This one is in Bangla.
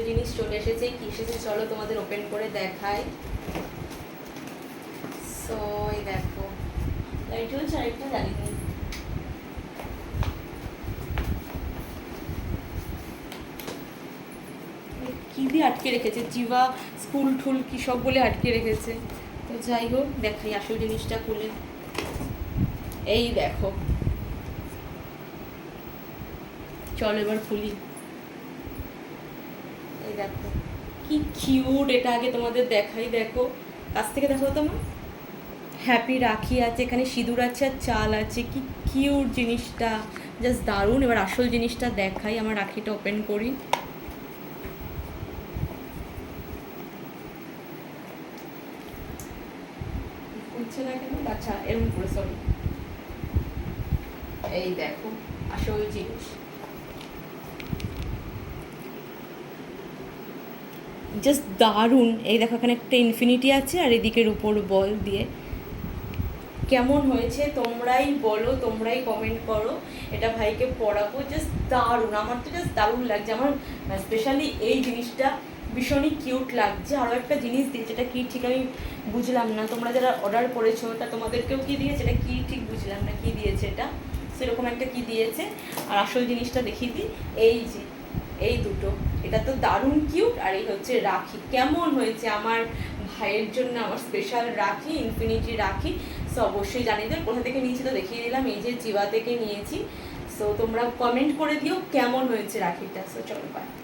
জিনিস চলে এসেছে। কি এসেছে চলো তোমাদের ওপেন করে দেখাই। সো এই দেখো, লাইট হচ্ছে আরেকটা জ্বালিয়ে কি দিয়ে আটকে রেখেছে, জিভা স্কুল ঠুল কি সব বলে আটকে রেখেছে। তো যাই হোক দেখাই আসল জিনিসটা খুলে। এই দেখো, চলো এবার খুলি। এই দেখো কি কিউট, এটা আগে তোমাদের দেখাই। দেখো কাছ থেকে দেখো তোমার, হ্যাপি রাখি আছে, এখানে সিঁদুর আছে আর চাল আছে। কি কিউট জিনিসটা, জাস্ট দারুণ। এবার আসল জিনিসটা দেখাই, আমার রাখিটা ওপেন করি। খুলছে না কেন? আচ্ছা এরকম করে, সরি। এই দেখো আসল জিনিস, জাস্ট দারুণ। এই দেখো এখানে একটা ইনফিনিটি আছে আর এদিকের উপর বল দিয়ে। কেমন হয়েছে তোমরাই বলো, তোমরাই কমেন্ট করো। এটা ভাইকে পড়াবো, জাস্ট দারুণ। আমার তো জাস্ট দারুণ লাগছে। আমার স্পেশালি এই জিনিসটা ভীষণই কিউট লাগছে। আরও একটা জিনিস দিয়েছে, এটা কী ঠিক আমি বুঝলাম না। তোমরা যারা অর্ডার করেছো তা তোমাদেরকেও কী দিয়েছে, এটা কী ঠিক বুঝলাম না কী দিয়েছে। এটা সেরকম একটা কী দিয়েছে। আর আসল জিনিসটা দেখিয়ে দিই, এই যে এই দুটো, এটা তো দারুণ কিউট। আর এই হচ্ছে রাখি। কেমন হয়েছে আমার ভাইয়ের জন্য আমার স্পেশাল রাখি, ইনফিনিটি রাখি। সো অবশ্যই জানিয়ে দেবে কোথা থেকে নিয়েছি, তো দেখিয়ে দিলাম। এই যে জিভা থেকে নিয়েছি। সো তোমরা কমেন্ট করে দিও কেমন হয়েছে রাখিটা। সো চলো বাই।